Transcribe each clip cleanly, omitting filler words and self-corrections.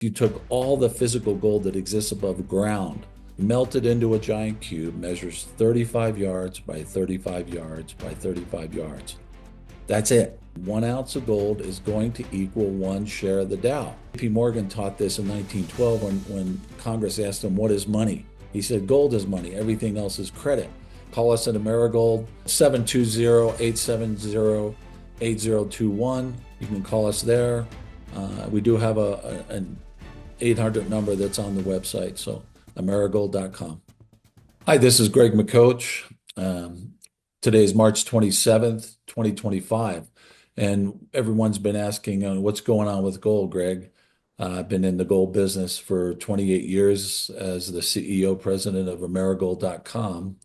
you took all the physical gold that exists above ground, melted into a giant cube, measures 35 yards by 35 yards by 35 yards. That's it. 1 ounce of gold is going to equal one share of the Dow. J.P. Morgan taught this in 1912 when Congress asked him, what is money? He said, gold is money. Everything else is credit. Call us at Amerigold, 720-870-8021. You can call us there. We do have an 800 number that's on the website, so amerigold.com. Hi, this is Greg McCoach. Today is March 27th, 2025, and everyone's been asking, what's going on with gold, Greg? I've been in the gold business for 28 years as the CEO, president of amerigold.com,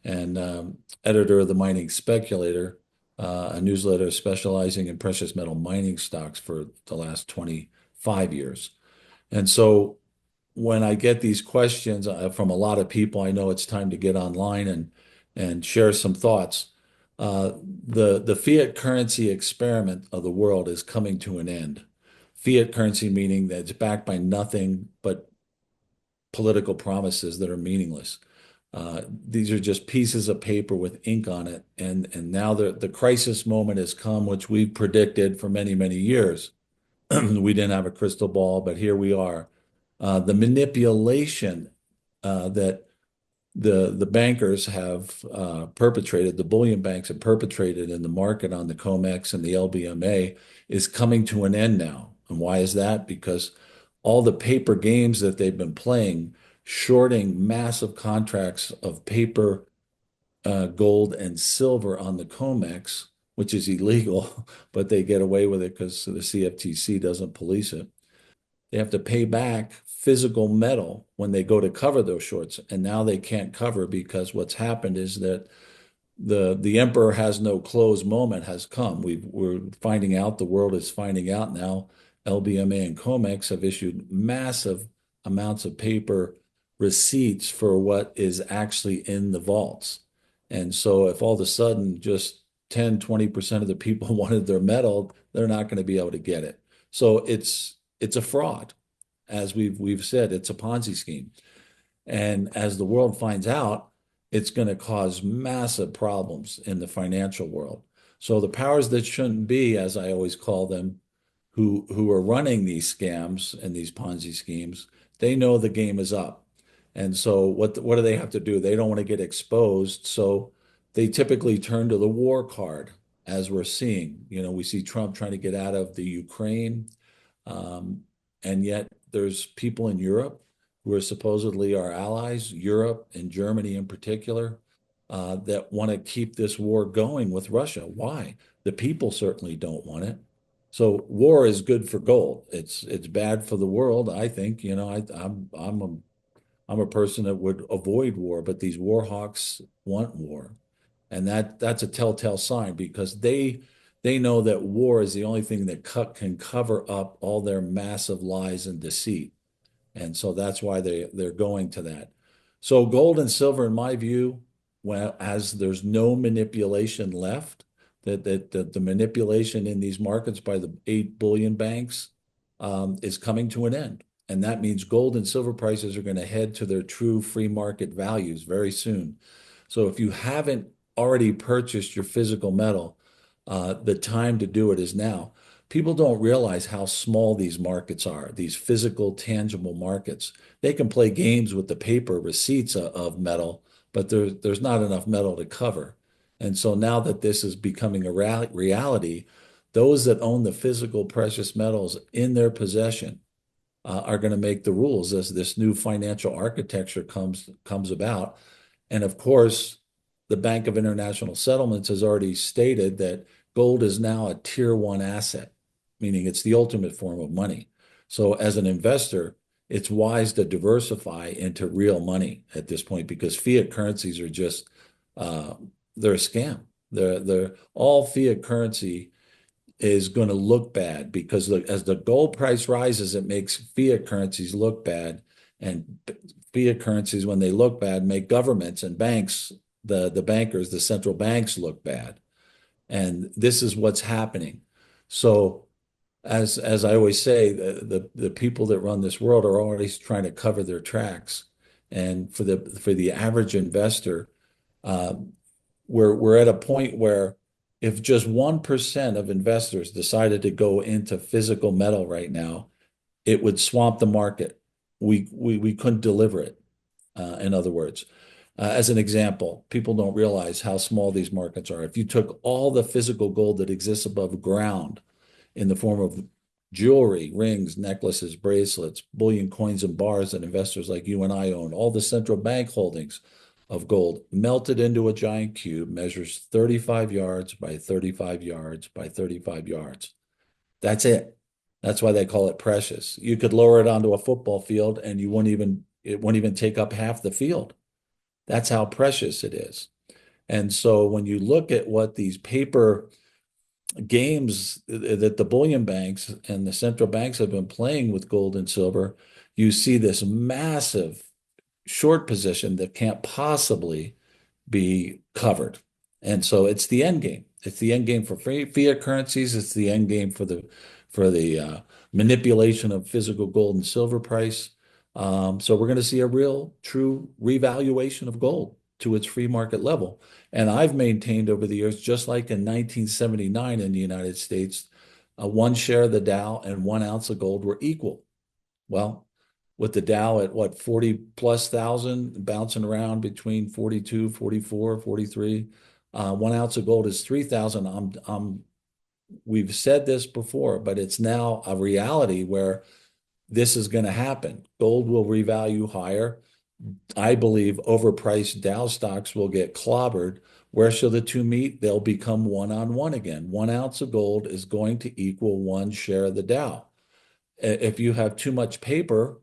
and editor of the Mining Speculator, a newsletter specializing in precious metal mining stocks for the last 25 years. And so when I get these questions from a lot of people, I know it's time to get online and share some thoughts. The fiat currency experiment of the world is coming to an end. Fiat currency meaning that it's backed by nothing but political promises that are meaningless. These are just pieces of paper with ink on it, and now the crisis moment has come, which we've predicted for many, many years. We didn't have a crystal ball, but here we are. The manipulation that the bankers have perpetrated, the bullion banks have perpetrated in the market on the COMEX and the LBMA is coming to an end now. And why is that? Because all the paper games that they've been playing, shorting massive contracts of paper, gold and silver on the COMEX, which is illegal, but they get away with it because the CFTC doesn't police it. They have to pay back physical metal when they go to cover those shorts. And now they can't cover because what's happened is that the emperor has no clothes moment has come. We're finding out, the world is finding out now, LBMA and COMEX have issued massive amounts of paper receipts for what is actually in the vaults. And so if all of a sudden just 10, 20% of the people wanted their metal, they're not going to be able to get it. So it's a fraud. As we've said, it's a Ponzi scheme. And as the world finds out, it's going to cause massive problems in the financial world. So the powers that shouldn't be, as I always call them, who are running these scams and these Ponzi schemes, they know the game is up. And so what do they have to do? They don't want to get exposed. So they typically turn to the war card, as we're seeing. We see Trump trying to get out of the Ukraine. And yet there's people in Europe who are supposedly our allies, Europe and Germany in particular, that want to keep this war going with Russia. Why? The people certainly don't want it. So war is good for gold. It's bad for the world, I think. I'm a person that would avoid war, but these war hawks want war. And that's a telltale sign because they know that war is the only thing that can cover up all their massive lies and deceit. And so that's why they're going to that. So gold and silver, in my view, as there's no manipulation left, that the manipulation in these markets by the 8 billion banks is coming to an end. And that means gold and silver prices are going to head to their true free market values very soon. So if you haven't already purchased your physical metal, the time to do it is now. People don't realize how small these markets are, these physical, tangible markets. They can play games with the paper receipts of metal, but there's not enough metal to cover. And so now that this is becoming a reality, those that own the physical precious metals in their possession are going to make the rules as this new financial architecture comes about. And of course, the Bank of International Settlements has already stated that gold is now a tier one asset, meaning it's the ultimate form of money. So as an investor, it's wise to diversify into real money at this point because fiat currencies are just, they're a scam. They're all fiat currency is going to look bad because as the gold price rises, it makes fiat currencies look bad. And fiat currencies, when they look bad, make governments and banks, the bankers, the central banks look bad. And this is what's happening. So as I always say, the people that run this world are always trying to cover their tracks. And for the average investor, uh, we're at a point where if just 1% of investors decided to go into physical metal right now, it would swamp the market. We couldn't deliver it. In other words, as an example, people don't realize how small these markets are. If you took all the physical gold that exists above ground in the form of jewelry, rings, necklaces, bracelets, bullion coins, and bars that investors like you and I own, all the central bank holdings of gold melted into a giant cube, measures 35 yards by 35 yards by 35 yards. That's it. That's why they call it precious. You could lower it onto a football field and it wouldn't even take up half the field. That's how precious it is. And so when you look at what these paper games that the bullion banks and the central banks have been playing with gold and silver, you see this massive short position that can't possibly be covered. And so it's the end game. It's the end game for fiat currencies. It's the end game for the manipulation of physical gold and silver price. So we're going to see a real, true revaluation of gold to its free market level. And I've maintained over the years, just like in 1979 in the United States, one share of the Dow and 1 ounce of gold were equal. Well, with the Dow at what, 40 plus thousand, bouncing around between 42, 44, 43, 1 ounce of gold is 3,000. We've said this before, but it's now a reality where this is going to happen. Gold will revalue higher. I believe overpriced Dow stocks will get clobbered. Where shall the two meet? They'll become one on one again. 1 ounce of gold is going to equal one share of the Dow. If you have too much paper,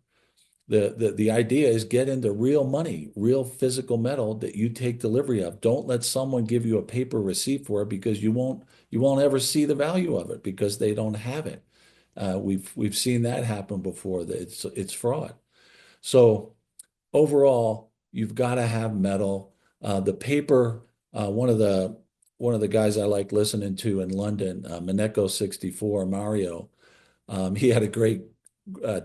the idea is get into real money, real physical metal that you take delivery of. Don't let someone give you a paper receipt for it because you won't ever see the value of it because they don't have it. We've seen that happen before. That it's fraud. So overall, you've got to have metal. The paper, one of the guys I like listening to in London, Mineko 64, Mario, he had a great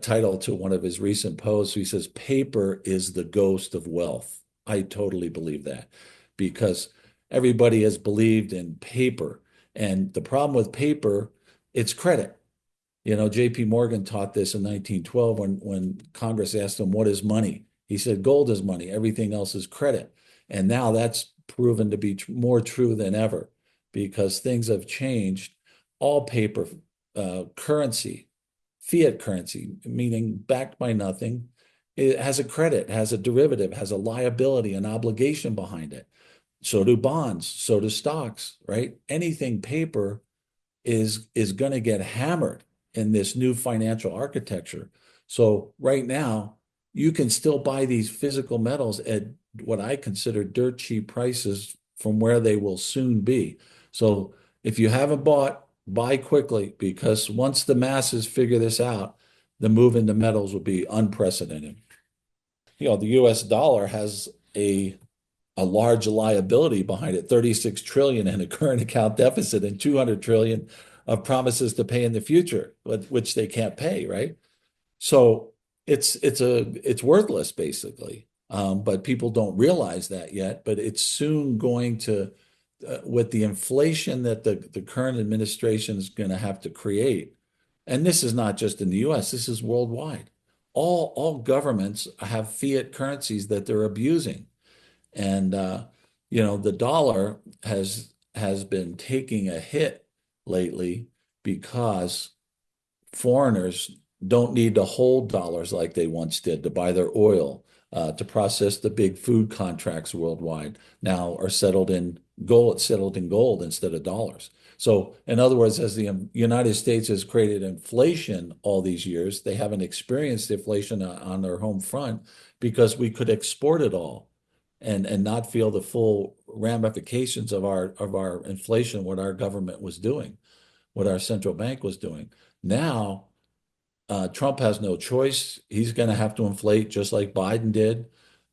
title to one of his recent posts. He says, "Paper is the ghost of wealth." I totally believe that because everybody has believed in paper. And the problem with paper, it's credit. You know, J.P. Morgan taught this in 1912 when Congress asked him, "What is money?" He said, "Gold is money. Everything else is credit." And now that's proven to be more true than ever because things have changed. All paper, currency, fiat currency, meaning backed by nothing, it has a credit, has a derivative, has a liability, an obligation behind it. So do bonds, so do stocks, right? Anything paper is going to get hammered in this new financial architecture. So right now, you can still buy these physical metals at what I consider dirt cheap prices from where they will soon be. So if you haven't bought, buy quickly because once the masses figure this out, the move into metals will be unprecedented. You know, the US dollar has a large liability behind it, 36 trillion in a current account deficit and 200 trillion of promises to pay in the future, which they can't pay, right? So it's worthless basically. But people don't realize that yet. But it's soon going to, with the inflation that the current administration is going to have to create. And this is not just in the U.S. This is worldwide. All governments have fiat currencies that they're abusing. And you know, the dollar has been taking a hit lately because foreigners don't need to hold dollars like they once did to buy their oil, to process the big food contracts worldwide now are settled in gold instead of dollars. So, in other words, as the United States has created inflation all these years, they haven't experienced inflation on their home front because we could export it all and not feel the full ramifications of our inflation, what our government was doing, what our central bank was doing. Now, Trump has no choice. He's going to have to inflate just like Biden did.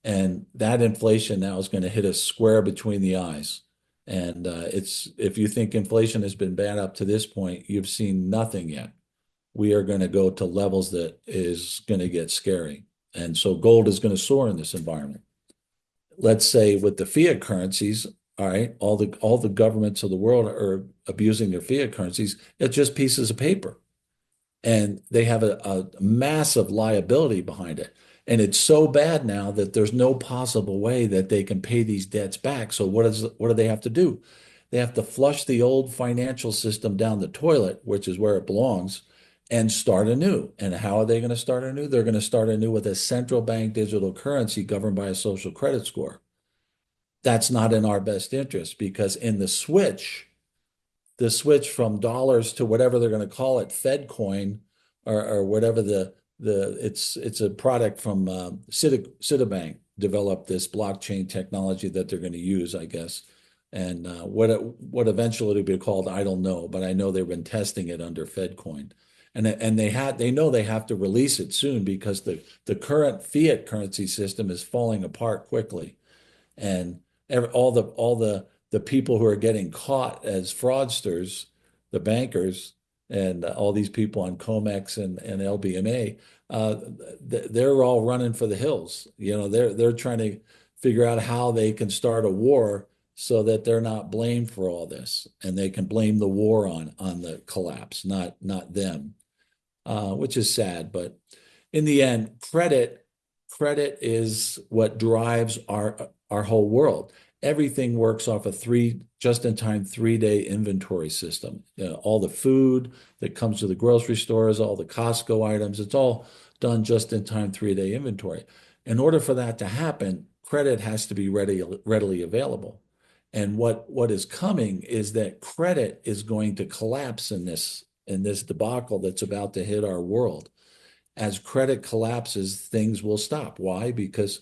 And that inflation now is going to hit us square between the eyes. And if you think inflation has been bad up to this point, you've seen nothing yet. we are going to go to levels that is going to get scary. And so gold is going to soar in this environment. Let's say with the fiat currencies, all right, all the governments of the world are abusing their fiat currencies. It's just pieces of paper, and they have a massive liability behind it. And it's so bad now that there's no possible way that they can pay these debts back. So what do they have to do? They have to flush the old financial system down the toilet, which is where it belongs, and start anew. And how are they going to start anew? They're going to start anew with a central bank digital currency governed by a social credit score. That's not in our best interest because in the switch from dollars to whatever they're going to call it, Fed coin or whatever it's a product from Citibank developed this blockchain technology that they're going to use, I guess. And what eventually it'll be called, I don't know, but I know they've been testing it under FedCoin. And they know they have to release it soon because the current fiat currency system is falling apart quickly. And all the people who are getting caught as fraudsters, the bankers, and all these people on COMEX and LBMA, they're all running for the hills. They're trying to figure out how they can start a war so that they're not blamed for all this, and they can blame the war on the collapse, not them, which is sad. But in the end, credit is what drives our whole world. Everything works off a just-in-time 3-day inventory system. All the food that comes to the grocery stores, all the Costco items, it's all done just-in-time 3-day inventory. In order for that to happen, credit has to be readily available. And what is coming is that credit is going to collapse in this debacle that's about to hit our world. As credit collapses, things will stop. Why? Because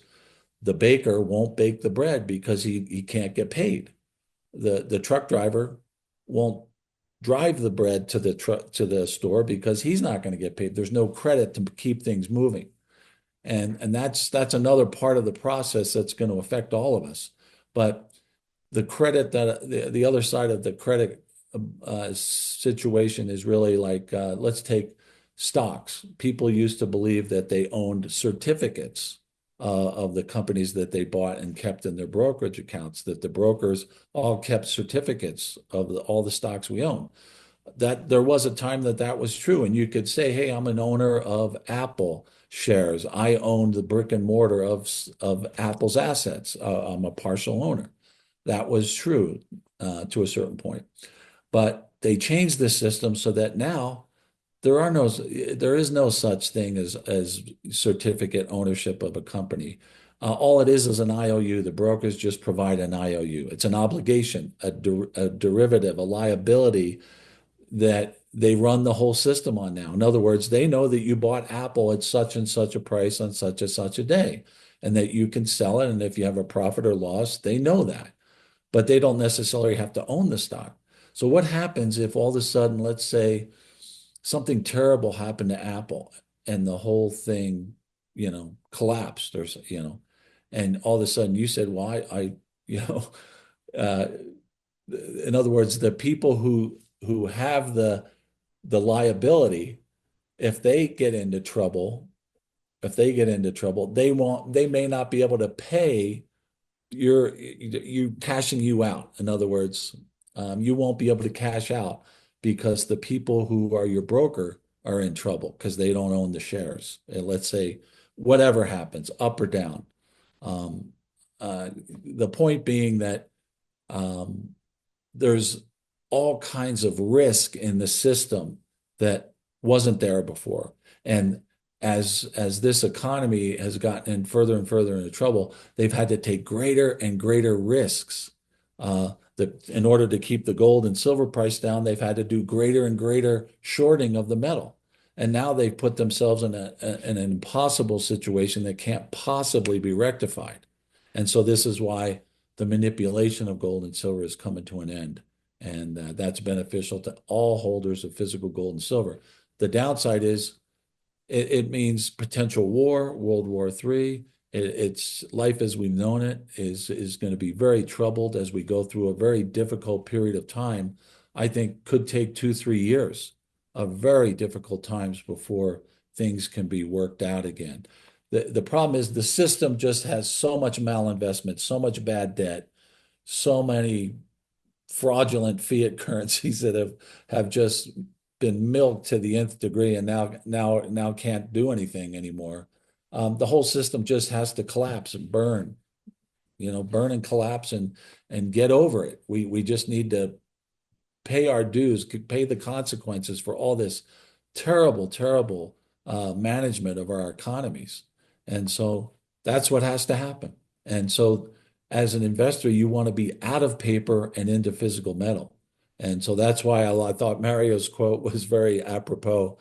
the baker won't bake the bread because he can't get paid. The truck driver won't drive the bread to the store because he's not going to get paid. There's no credit to keep things moving. And that's another part of the process that's going to affect all of us. But the credit that the other side of the credit situation is really like let's take stocks. People used to believe that they owned certificates of the companies that they bought and kept in their brokerage accounts, that the brokers all kept certificates of all the stocks we own. That there was a time that was true, and you could say, "Hey, I'm an owner of Apple shares. I own the brick and mortar of Apple's assets. I'm a partial owner." That was true to a certain point, but they changed the system so that now there is no such thing as certificate ownership of a company. All it is an IOU. The brokers just provide an IOU. It's an obligation, a derivative, a liability that they run the whole system on now. In other words, they know that you bought Apple at such and such a price on such and such a day, and that you can sell it. And if you have a profit or loss, they know that, but they don't necessarily have to own the stock. So what happens if all of a sudden, let's say, something terrible happened to Apple and the whole thing, collapsed and all of a sudden you said, well, uh, in other words, the people who have the liability, if they get into trouble, they may not be able to pay you cashing you out. In other words, you won't be able to cash out because the people who are your broker are in trouble because they don't own the shares. And let's say whatever happens, up or down. Um, the point being that there's all kinds of risk in the system that wasn't there before. And as this economy has gotten in further and further into trouble, they've had to take greater and greater risks. In order to keep the gold and silver price down, they've had to do greater and greater shorting of the metal. And now they've put themselves in an impossible situation that can't possibly be rectified. And so this is why the manipulation of gold and silver is coming to an end. And that's beneficial to all holders of physical gold and silver. The downside is it means potential war, World War III. It's life as we've known it is going to be very troubled as we go through a very difficult period of time. I think could take 2, 3 years very difficult times before things can be worked out again. The problem is the system just has so much malinvestment, so much bad debt, so many fraudulent fiat currencies that have just been milked to the nth degree and now can't do anything anymore. The whole system just has to collapse and burn, burn and collapse and get over it. We just need to pay our dues, pay the consequences for all this terrible, terrible management of our economies. And so that's what has to happen. And so as an investor, you want to be out of paper and into physical metal. And so that's why I thought Mario's quote was very apropos.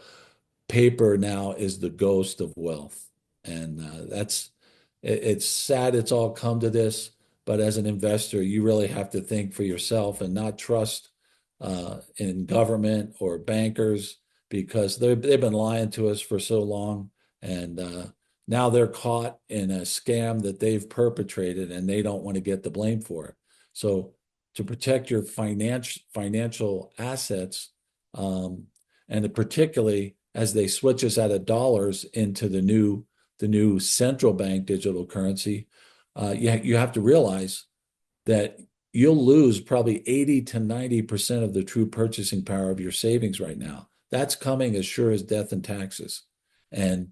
Paper now is the ghost of wealth. And it's sad it's all come to this, but as an investor, you really have to think for yourself and not trust in government or bankers because they've been lying to us for so long. And now they're caught in a scam that they've perpetrated and they don't want to get the blame for it. So to protect your financial assets, and particularly as they switch us out of dollars into the new central bank digital currency, you have to realize that you'll lose probably 80 to 90% of the true purchasing power of your savings right now. That's coming as sure as death and taxes. And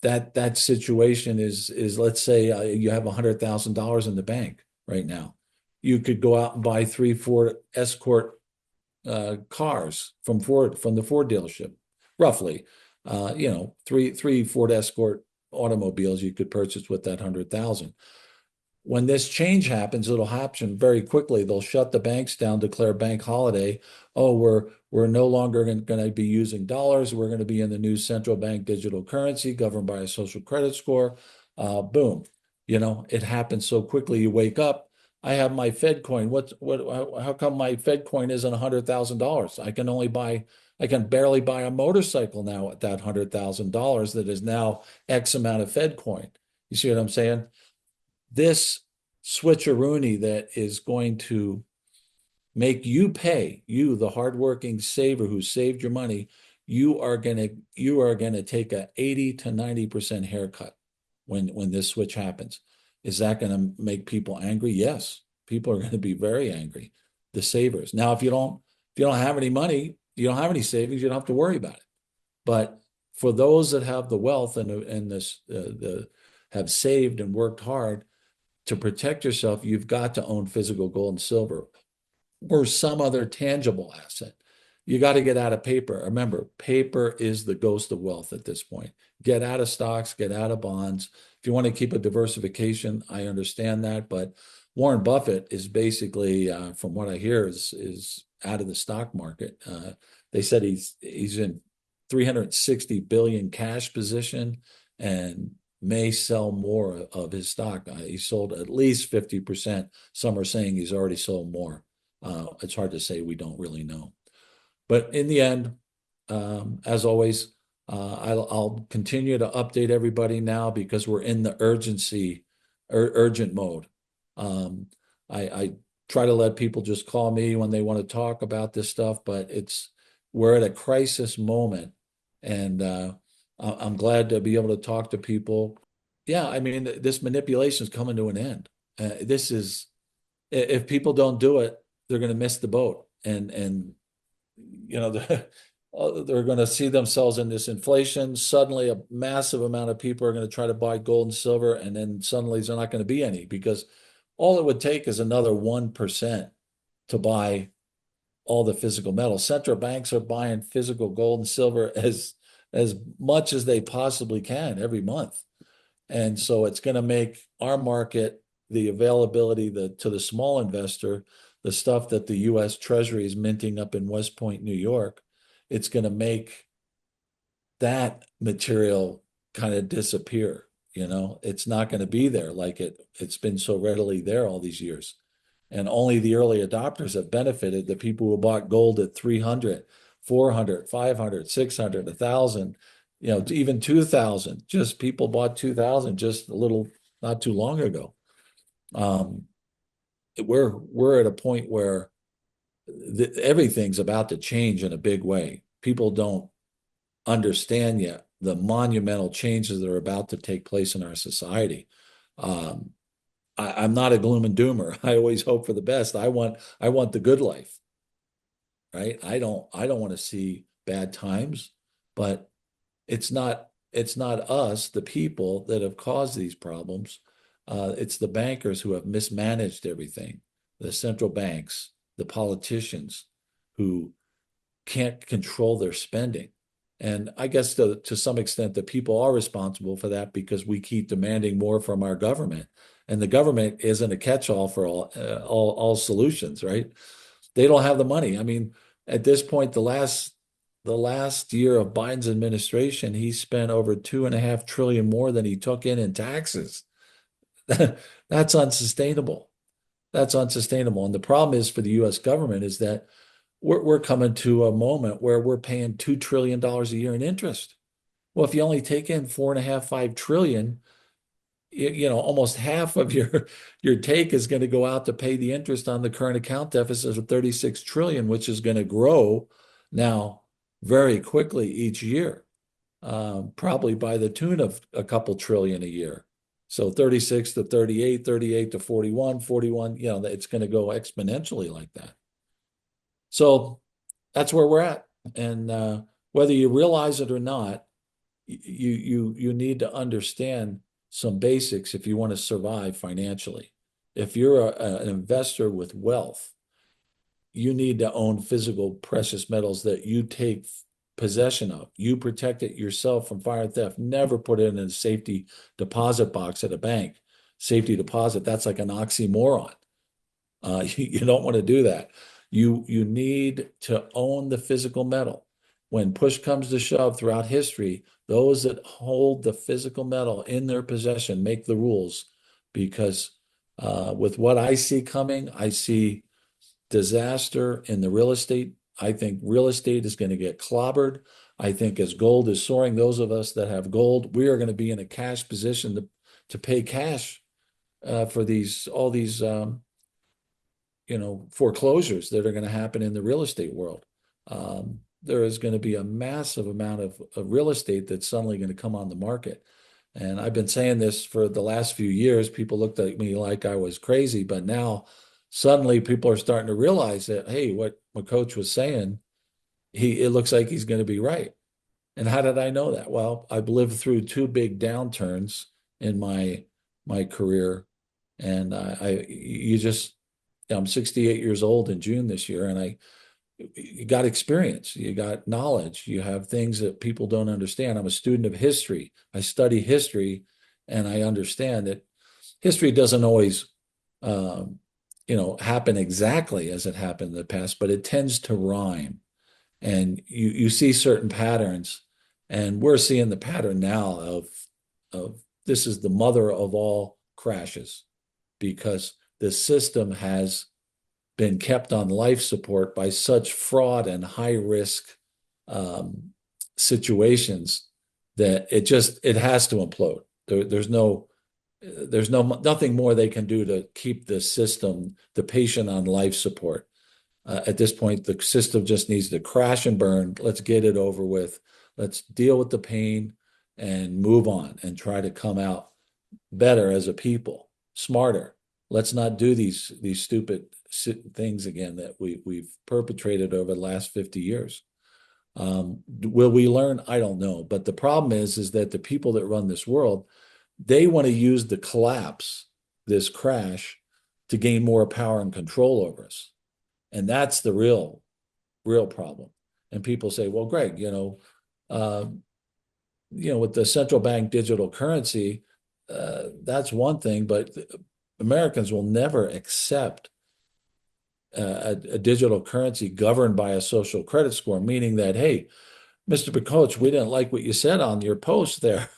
that situation is let's say you have $100,000 in the bank right now. You could go out and buy 3 Ford Escort cars from the Ford dealership, roughly. Three Ford Escort automobiles you could purchase with that 100,000. When this change happens, it'll happen very quickly. They'll shut the banks down, declare bank holiday. Oh, we're no longer going to be using dollars. We're going to be in the new central bank digital currency governed by a social credit score. Boom. It happens so quickly. You wake up. I have my Fed coin. How come my Fed coin isn't $100,000? I can barely buy a motorcycle now at that $100,000 that is now X amount of Fed coin. You see what I'm saying? This switcheroony that is going to make you pay, you, the hardworking saver who saved your money, you are gonna take a 80 to 90% haircut when this switch happens. Is that going to make people angry? Yes, people are going to be very angry. The savers. Now, if you don't have any money, you don't have any savings, you don't have to worry about it. But for those that have the wealth and have saved and worked hard to protect yourself, you've got to own physical gold and silver or some other tangible asset. You got to get out of paper. Remember, paper is the ghost of wealth at this point. Get out of stocks, get out of bonds. If you want to keep a diversification, I understand that. But Warren Buffett is basically, from what I hear, is out of the stock market. They said he's in 360 billion cash position and may sell more of his stock. He sold at least 50%. Some are saying he's already sold more. It's hard to say. We don't really know. But in the end, as always, I'll continue to update everybody now because we're in the urgent mode. I try to let people just call me when they want to talk about this stuff, but we're at a crisis moment, and I'm glad to be able to talk to people. Yeah, I mean, this manipulation is coming to an end. If people don't do it, they're going to miss the boat, and they're going to see themselves in this inflation. Suddenly, a massive amount of people are going to try to buy gold and silver, and then suddenly there's not going to be any because all it would take is another 1% to buy all the physical metal. Central banks are buying physical gold and silver as much as they possibly can every month. And so it's going to make our market, the availability to the small investor, the stuff that the U.S. Treasury is minting up in West Point, New York, it's going to make that material kind of disappear. It's not going to be there like it's been so readily there all these years. And only the early adopters have benefited, the people who bought gold at 300, 400, 500, 600, 1,000, even 2,000. Just people bought 2,000 just not too long ago. We're at a point where everything's about to change in a big way. people don't understand yet the monumental changes that are about to take place in our society. Um, I'm not a gloom and doomer. I always hope for the best. I want the good life, right? I don't want to see bad times, but it's not us, the people, that have caused these problems. It's the bankers who have mismanaged everything, the central banks, the politicians who can't control their spending. And I guess to some extent, the people are responsible for that because we keep demanding more from our government. And the government isn't a catch-all for all solutions, right? They don't have the money. I mean, at this point, the last year of Biden's administration, he spent over 2.5 trillion more than he took in taxes. That's unsustainable. That's unsustainable. And the problem is for the U.S. government is that we're coming to a moment where we're paying $2 trillion a year in interest. Well, if you only take in 4.5, 5 trillion, you know, almost half of your take is going to go out to pay the interest on the current account deficit of 36 trillion, which is going to grow now very quickly each year, probably by the tune of a couple trillion a year. So 36 to 38, 38 to 41, 41, you know, it's going to go exponentially like that. So that's where we're at. And whether you realize it or not, you need to understand some basics if you want to survive financially. If you're an investor with wealth, you need to own physical precious metals that you take possession of. You protect it yourself from fire and theft. Never put it in a safety deposit box at a bank. Safety deposit, that's like an oxymoron. You don't want to do that. You need to own the physical metal. When push comes to shove throughout history, those that hold the physical metal in their possession make the rules because with what I see coming, I see disaster in the real estate. I think real estate is going to get clobbered. I think as gold is soaring, those of us that have gold, we are going to be in a cash position to pay cash for all these foreclosures that are going to happen in the real estate world. There is going to be a massive amount of real estate that's suddenly going to come on the market. And I've been saying this for the last few years. People looked at me like I was crazy, but now suddenly people are starting to realize that, hey, what my coach was saying, it looks like he's going to be right. And how did I know that? Well, I've lived through two big downturns in my career, and I'm 68 years old in June this year, and you got experience, you got knowledge, you have things that people don't understand. I'm a student of history. I study history, and I understand that history doesn't always, happen exactly as it happened in the past, but it tends to rhyme. And you see certain patterns, and we're seeing the pattern now of this is the mother of all crashes because the system has been kept on life support by such fraud and high risk situations that it has to implode. There's nothing more they can do to keep the system, the patient on life support. At this point, the system just needs to crash and burn. Let's get it over with. Let's deal with the pain and move on and try to come out better as a people, smarter. Let's not do these stupid things again that we've perpetrated over the last 50 years. Will we learn? I don't know. But the problem is that the people that run this world, they want to use the collapse, this crash, to gain more power and control over us. And that's the real problem. And people say, well, Greg, with the central bank digital currency, that's one thing, but Americans will never accept a digital currency governed by a social credit score, meaning that, hey, Mr. Coach, we didn't like what you said on your post there.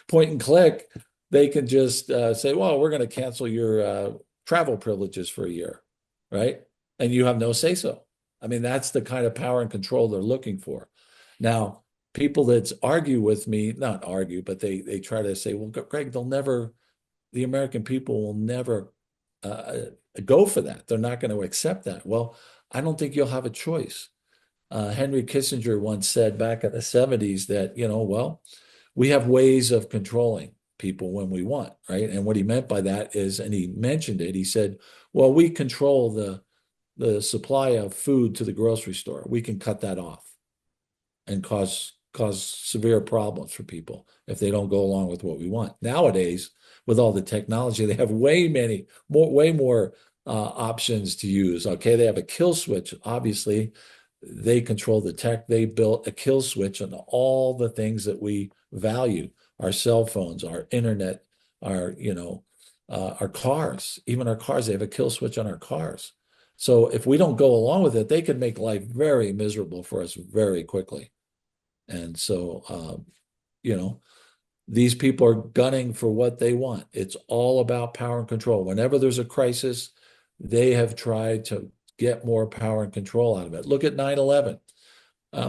Point and click, they can just say, well, we're going to cancel your travel privileges for a year, right? And you have no say-so. I mean, that's the kind of power and control they're looking for. Now, people that argue with me, not argue, but they try to say, well, Greg, the American people will never go for that. They're not going to accept that. Well, I don't think you'll have a choice. Henry Kissinger once said back in the 70s that, well, we have ways of controlling people when we want, right? And what he meant by that is, and he mentioned it, he said, well, we control the supply of food to the grocery store. We can cut that off and cause severe problems for people if they don't go along with what we want. Nowadays, with all the technology, they have way more options to use. Okay, they have a kill switch. Obviously, they control the tech. They built a kill switch on all the things that we value: our cell phones, our internet, our cars. Even our cars, they have a kill switch on our cars. So if we don't go along with it, they could make life very miserable for us very quickly. And so, these people are gunning for what they want. It's all about power and control. Whenever there's a crisis, they have tried to get more power and control out of it. Look at 9/11.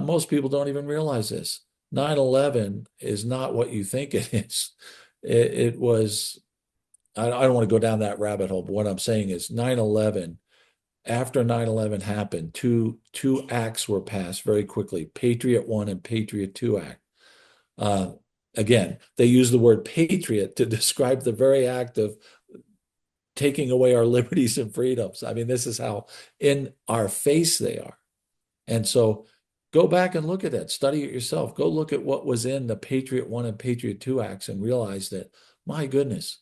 Most people don't even realize this. 9/11 is not what you think it is. It was, I don't want to go down that rabbit hole, but what I'm saying is 9/11, after 9/11 happened, two acts were passed very quickly, Patriot 1 and Patriot 2 Act. Again, they use the word patriot to describe the very act of taking away our liberties and freedoms. I mean, this is how in our face they are. And so go back and look at that, study it yourself. Go look at what was in the Patriot 1 and Patriot 2 Acts and realize that, my goodness,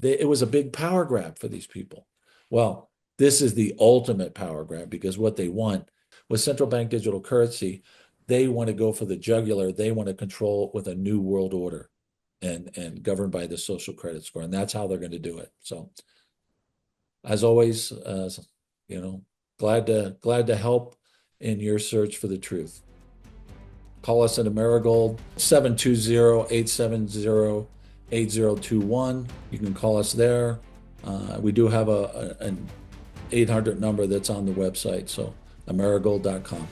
it was a big power grab for these people. Well, this is the ultimate power grab, because what they want with central bank digital currency, they want to go for the jugular. They want to control with a new world order and governed by the social credit score. And that's how they're going to do it. So as always, glad to help in your search for the truth. Call us at Amerigold, 720-870-8021. You can call us there. We do have an 800 number that's on the website, so Amerigold.com.